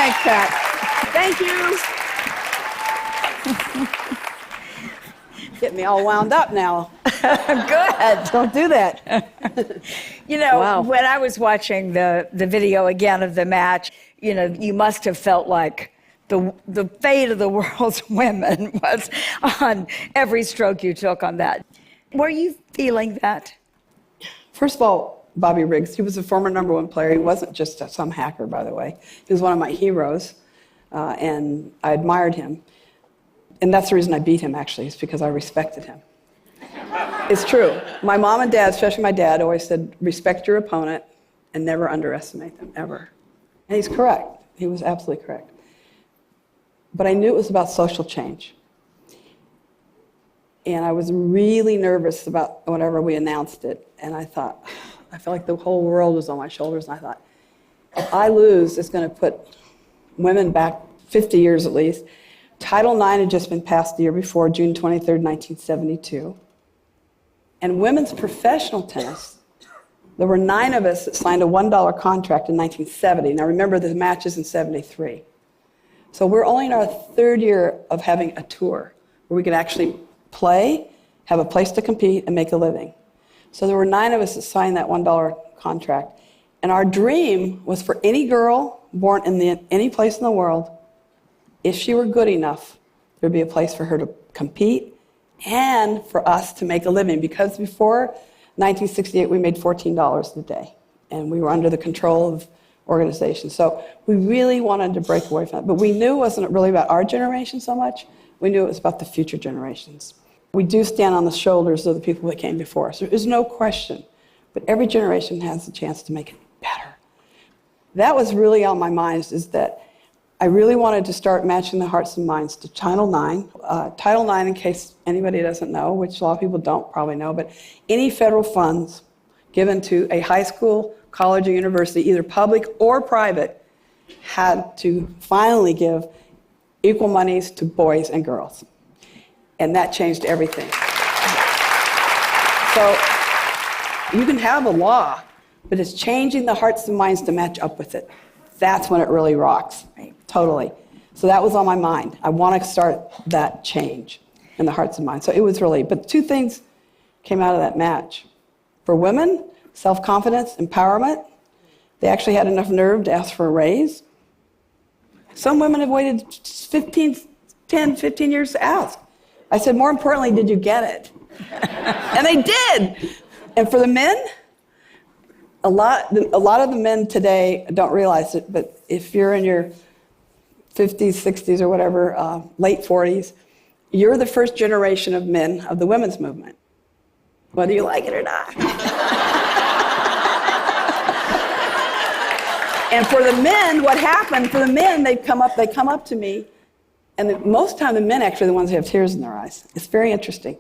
Thanks, Pat. Thank you. Get me all wound up now. Good. Don't do that. You know, Wow. when I was watching the video again of the match, you know, you must have felt like the fate of the world's women was on every stroke you took on that. Were you feeling that? First of all, Bobby Riggs, he was a former #1 player. He wasn't just some hacker, by the way. He was one of my heroes, and I admired him. And that's the reason I beat him, actually, is because I respected him. It's true. My mom and dad, especially my dad, always said, respect your opponent and never underestimate them, ever. And he's correct. He was absolutely correct. But I knew it was about social change. And I was really nervous about whenever we announced it. And I thought, I felt like the whole world was on my shoulders. And I thought, if I lose, it's going to put women back 50 years at least. Title IX had just been passed the year before, June 23rd, 1972. And women's professional tennis, there were 9 of us that signed a $1 contract in 1970. Now remember, the match is in 73. So we're only in our 3rd year of having a tour where we could actually play, have a place to compete, and make a living. So there were 9 of us that signed that $1 contract. And our dream was for any girl born in any place in the world, if she were good enough, there'd be a place for her to compete and for us to make a living. Because before 1968, we made $14 a day, and we were under the control of organizations. So we really wanted to break away from that. But we knew it wasn't really about our generation so much. We knew it was about the future generations. We do stand on the shoulders of the people that came before us. There's no question. But every generation has the chance to make it better. That was really on my mind, is that I really wanted to start matching the hearts and minds to Title IX. Title IX, in case anybody doesn't know, which a lot of people don't probably know, but any federal funds given to a high school, college, or university, either public or private, had to finally give equal monies to boys and girls. And that changed everything. So you can have a law, but it's changing the hearts and minds to match up with it. That's when it really rocks. Right. Totally. So that was on my mind. I want to start that change in the hearts and minds. So it was really, but 2 things came out of that match. For women, self-confidence, empowerment. They actually had enough nerve to ask for a raise. Some women have waited 10, 15 years to ask. I said, more importantly, did you get it? And they did. And for the men, a lot of the men today don't realize it, but if you're in your 50s, 60s, or whatever, late 40s, you're the first generation of men of the women's movement, whether you like it or not. And for the men, what happened, for the men, they come up to me, and most of the time the men actually are the ones who have tears in their eyes. It's very interesting.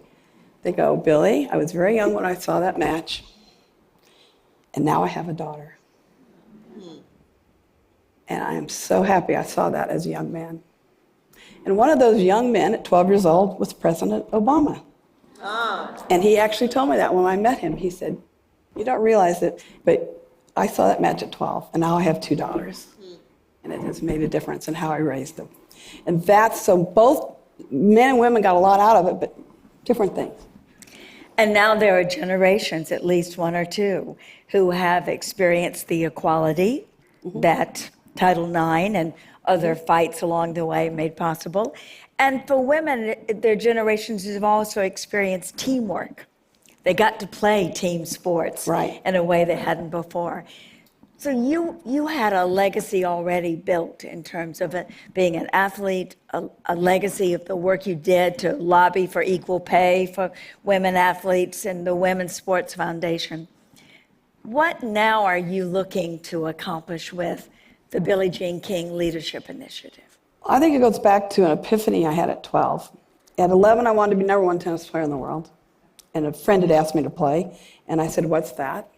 They go, Billy, I was very young when I saw that match, and now I have a daughter. And I am so happy I saw that as a young man. And one of those young men at 12 years old was President Obama. And he actually told me that when I met him. He said, you don't realize it, but I saw that match at 12, and now I have 2 daughters. And it has made a difference in how I raised them. And that's, so both men and women got a lot out of it, but different things. And now there are generations, at least 1 or 2, who have experienced the equality that Title IX and other fights along the way made possible. And for women, their generations have also experienced teamwork. They got to play team sports in a way they hadn't before. So you had a legacy already built in terms of being an athlete, a legacy of the work you did to lobby for equal pay for women athletes and the Women's Sports Foundation. What now are you looking to accomplish with the Billie Jean King Leadership Initiative? I think it goes back to an epiphany I had at 12. At 11, I wanted to be #1 tennis player in the world. And a friend had asked me to play, and I said, what's that?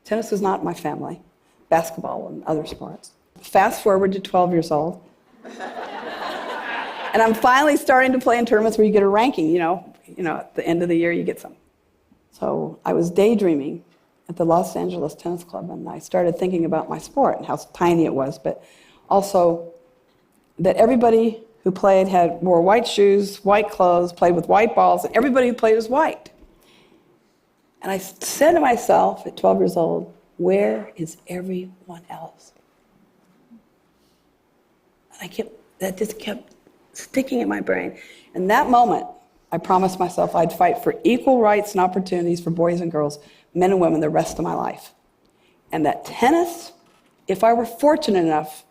Tennis is not my family. Basketball and other sports. Fast forward to 12 years old. And I'm finally starting to play in tournaments where you get a ranking, you know, at the end of the year you get some. So I was daydreaming at the Los Angeles Tennis Club, and I started thinking about my sport and how tiny it was. But also that everybody who played wore white shoes, white clothes, played with white balls, and everybody who played was white. And I said to myself at 12 years old, where is everyone else? And that just kept sticking in my brain. And that moment, I promised myself I'd fight for equal rights and opportunities for boys and girls, men and women, the rest of my life. And that tennis, if I were fortunate enough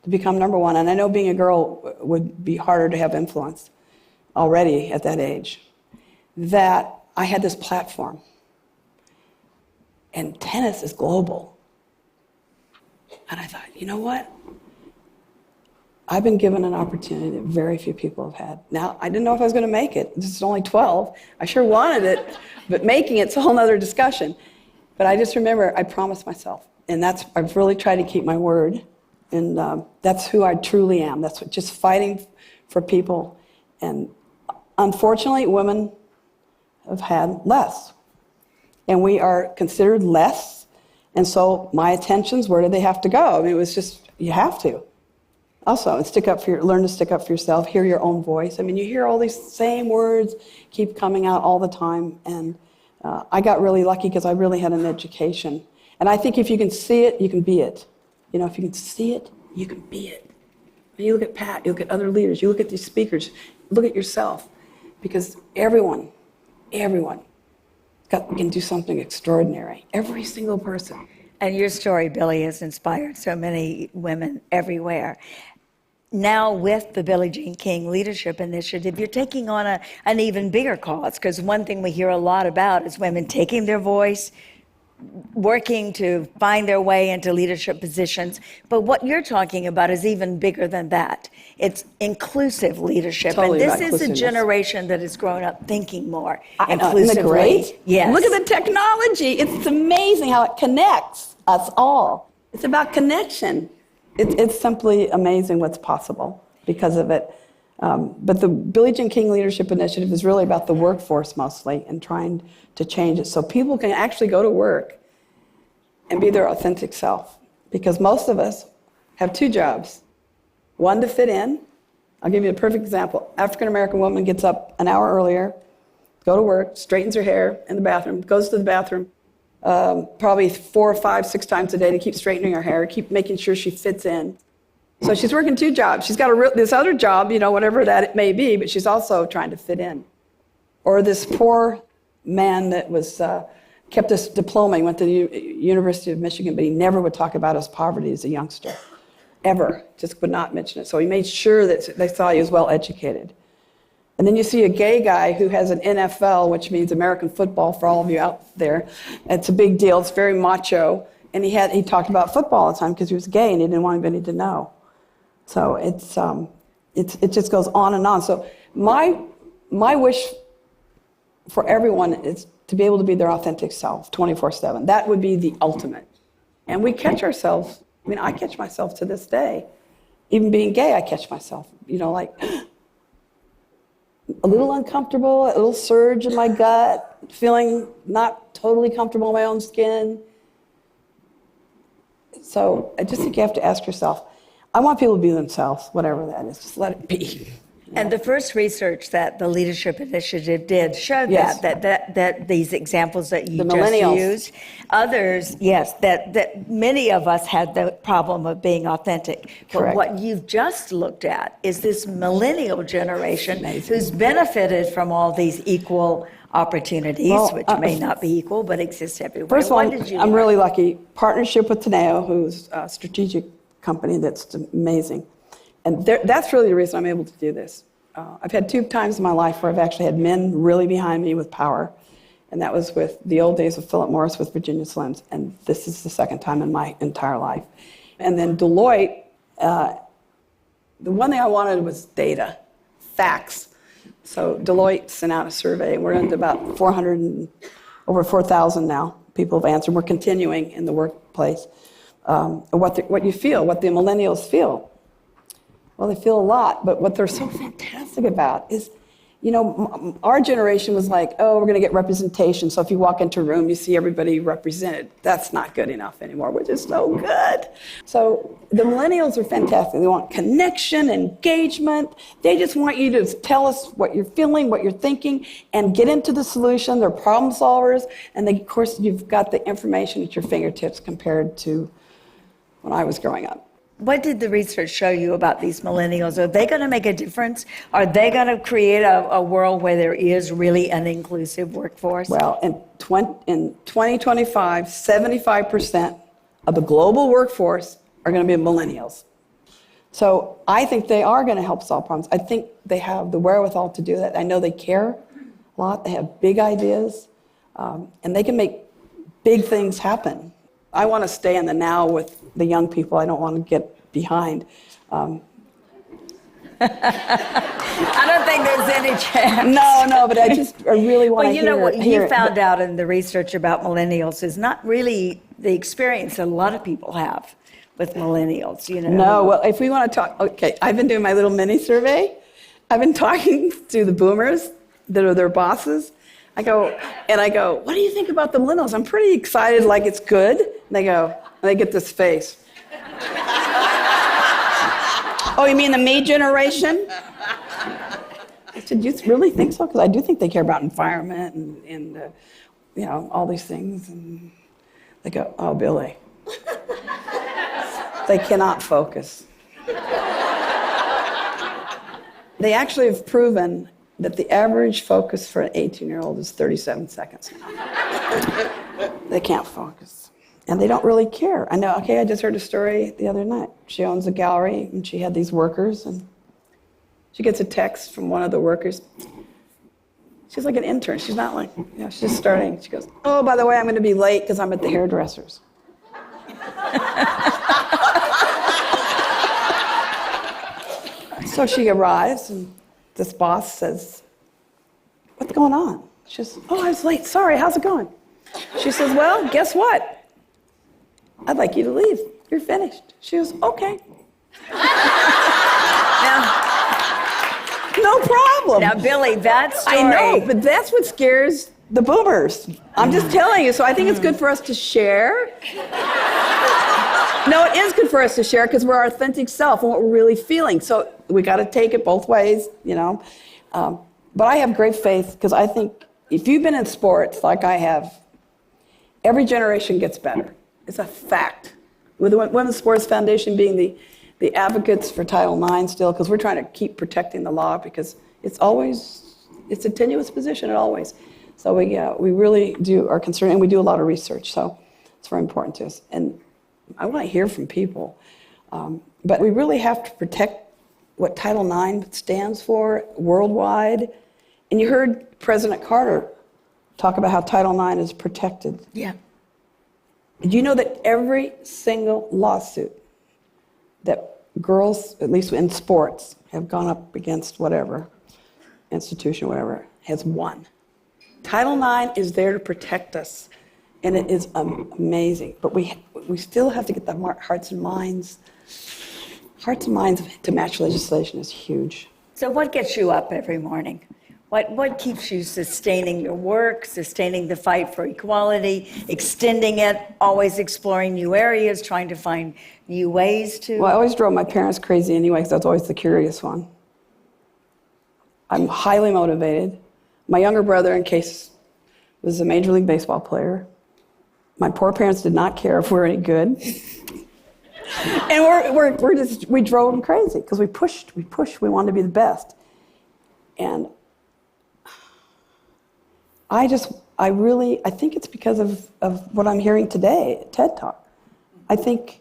to become number one, and I know being a girl would be harder to have influence already at that age, that I had this platform. And tennis is global. And I thought, you know what? I've been given an opportunity that very few people have had. Now, I didn't know if I was going to make it. This is only 12. I sure wanted it, but making it's a whole other discussion. But I just remember I promised myself, and I've really tried to keep my word, and that's who I truly am. That's just fighting for people. And unfortunately, women have had less. And we are considered less, and so my attentions, where do they have to go? I mean, it was just, you have to. Also, and learn to stick up for yourself, hear your own voice. I mean, you hear all these same words keep coming out all the time, and I got really lucky because I really had an education. And I think if you can see it, you can be it. You know, if you can see it, you can be it. When you look at Pat, you look at other leaders, you look at these speakers, look at yourself, because everyone can do something extraordinary. Every single person. And your story, Billie, has inspired so many women everywhere. Now with the Billie Jean King Leadership Initiative, you're taking on an even bigger cause, because one thing we hear a lot about is women taking their voice, working to find their way into leadership positions. But what you're talking about is even bigger than that. It's inclusive leadership. Totally, and this is a generation that has grown up thinking more inclusively. Isn't it great? Yes. Look at the technology. It's amazing how it connects us all. It's about connection. It's simply amazing what's possible because of it. But the Billie Jean King Leadership Initiative is really about the workforce mostly and trying to change it so people can actually go to work and be their authentic self. Because most of us have two jobs. One, to fit in. I'll give you a perfect example. African-American woman gets up an hour earlier, go to work, straightens her hair in the bathroom, goes to the bathroom probably 4 or 5, 6 times a day to keep straightening her hair, keep making sure she fits in. So she's working 2 jobs. She's got this other job, whatever that it may be, but she's also trying to fit in. Or this poor man that kept this diploma. He went to the University of Michigan, but he never would talk about his poverty as a youngster, ever. Just would not mention it. So he made sure that they saw he was well educated. And then you see a gay guy who has an NFL, which means American football for all of you out there. It's a big deal. It's very macho. And he talked about football all the time because he was gay and he didn't want anybody to know. So it just goes on and on. So my wish for everyone is to be able to be their authentic self 24/7. That would be the ultimate. And we catch ourselves. I mean, I catch myself to this day. Even being gay, I catch myself, like a little uncomfortable, a little surge in my gut, feeling not totally comfortable in my own skin. So I just think you have to ask yourself, I want people to be themselves, whatever that is. Just let it be. And the first research that the Leadership Initiative did showed Yes. that these examples that you The just millennials. used, others, yes, that many of us had the problem of being authentic. Correct. But what you've just looked at is this millennial generation Amazing. who's benefited from all these equal opportunities, Well, which may not be equal, but exist everywhere. First of all, What did you I'm learn? really lucky. Partnership with Teneo, who's a strategic company that's amazing. And that's really the reason I'm able to do this. I've had 2 times in my life where I've actually had men really behind me with power. And that was with the old days of Philip Morris with Virginia Slims. And this is the second time in my entire life. And then Deloitte, the one thing I wanted was data, facts. So Deloitte sent out a survey, and we're into about 400 over 4,000 now. People have answered. We're continuing in the workplace. What you feel, what the millennials feel. Well, they feel a lot, but what they're so fantastic about is Our generation was like, oh, we're going to get representation. So if you walk into a room, you see everybody represented. That's not good enough anymore, which is so good. So the millennials are fantastic. They want connection, engagement. They just want you to tell us what you're feeling, what you're thinking, and get into the solution. They're problem solvers. And of course, you've got the information at your fingertips compared to when I was growing up. What did the research show you about these millennials? Are they going to make a difference? Are they going to create a world where there is really an inclusive workforce? Well, in 2025, 75% of the global workforce are going to be millennials. So I think they are going to help solve problems. I think they have the wherewithal to do that. I know they care a lot. They have big ideas, and they can make big things happen. I want to stay in the now with the young people. I don't want to get behind. I don't think there's any chance. No, but I really want to Well, what hear you it. found out in the research about millennials is not really the experience that a lot of people have with millennials, No, well, if we want to talk, okay, I've been doing my little mini survey. I've been talking to the boomers that are their bosses. I go, what do you think about the millennials? I'm pretty excited, like it's good. And they get this face. Oh, you mean the me generation? I said, you really think so? Because I do think they care about environment and all these things. And they go, oh, Billy. They cannot focus. They actually have proven that the average focus for an 18-year-old is 37 seconds. They can't focus. And they don't really care. I know, I just heard a story the other night. She owns a gallery, and she had these workers, and she gets a text from one of the workers. She's like an intern. She's not like, she's just starting. She goes, oh, by the way, I'm going to be late because I'm at the hairdresser's. So she arrives, and this boss says, what's going on? She says, oh, I was late. Sorry, how's it going? She says, well, guess what? I'd like you to leave. You're finished. She goes, okay. No problem. Now, Billy, that story... I know, but that's what scares the boomers. I'm just telling you. So I think it's good for us to share. No, it is good for us to share because we're our authentic self and what we're really feeling. So we got to take it both ways, But I have great faith because I think if you've been in sports like I have, every generation gets better. It's a fact. With the Women's Sports Foundation being the advocates for Title IX still, because we're trying to keep protecting the law because it's a tenuous position, always. So we really are concerned, and we do a lot of research, so it's very important to us. And I want to hear from people. But we really have to protect what Title IX stands for worldwide. And you heard President Carter talk about how Title IX is protected. Yeah. Do you know that every single lawsuit that girls, at least in sports, have gone up against whatever institution, whatever, has won? Title IX is there to protect us, and it is amazing. But we still have to get the hearts and minds to match legislation is huge. So what gets you up every morning? What keeps you sustaining your work, sustaining the fight for equality, extending it, always exploring new areas, trying to find new ways to... Well, I always drove my parents crazy anyway, because I was always the curious one. I'm highly motivated. My younger brother, in case, was a Major League Baseball player. My poor parents did not care if we were any good. And we drove them crazy, because we pushed, we wanted to be the best. And I think it's because of what I'm hearing today at TED Talk. I think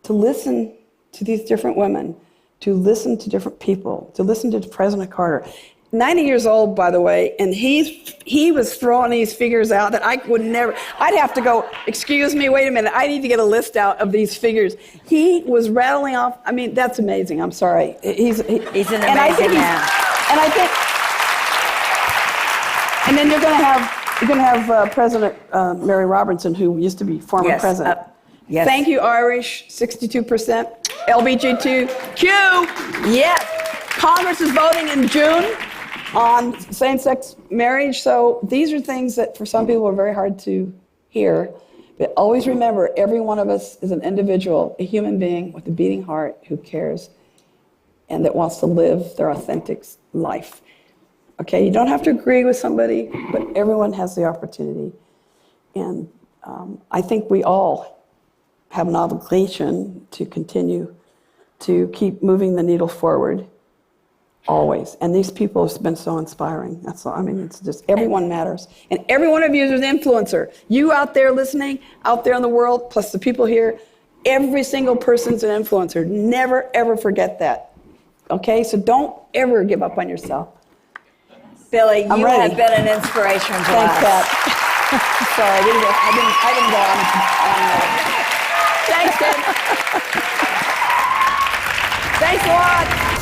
to listen to these different women, to listen to different people, to listen to President Carter. 90 years old, by the way, and he was throwing these figures out that I would never, I'd have to go, excuse me, wait a minute, I need to get a list out of these figures. He was rattling off, I mean, that's amazing, I'm sorry. He's an amazing man. And then you're going to have President Mary Robertson, who used to be former president. Yes. Thank you, Irish, 62%. LBGTQ, yes. Congress is voting in June on same-sex marriage. So these are things that for some people are very hard to hear. But always remember, every one of us is an individual, a human being with a beating heart who cares and that wants to live their authentic life. Okay, you don't have to agree with somebody, but everyone has the opportunity. And I think we all have an obligation to continue to keep moving the needle forward, always. And these people have been so inspiring. That's all. I mean, it's just everyone matters. And every one of you is an influencer. You out there listening, out there in the world, plus the people here, every single person's an influencer. Never, ever forget that. Okay, so don't ever give up on yourself. Billy, I'm you ready. have been an inspiration to Thanks, us. Pat. Sorry, I didn't go on. Thanks, Deb. Thanks a lot.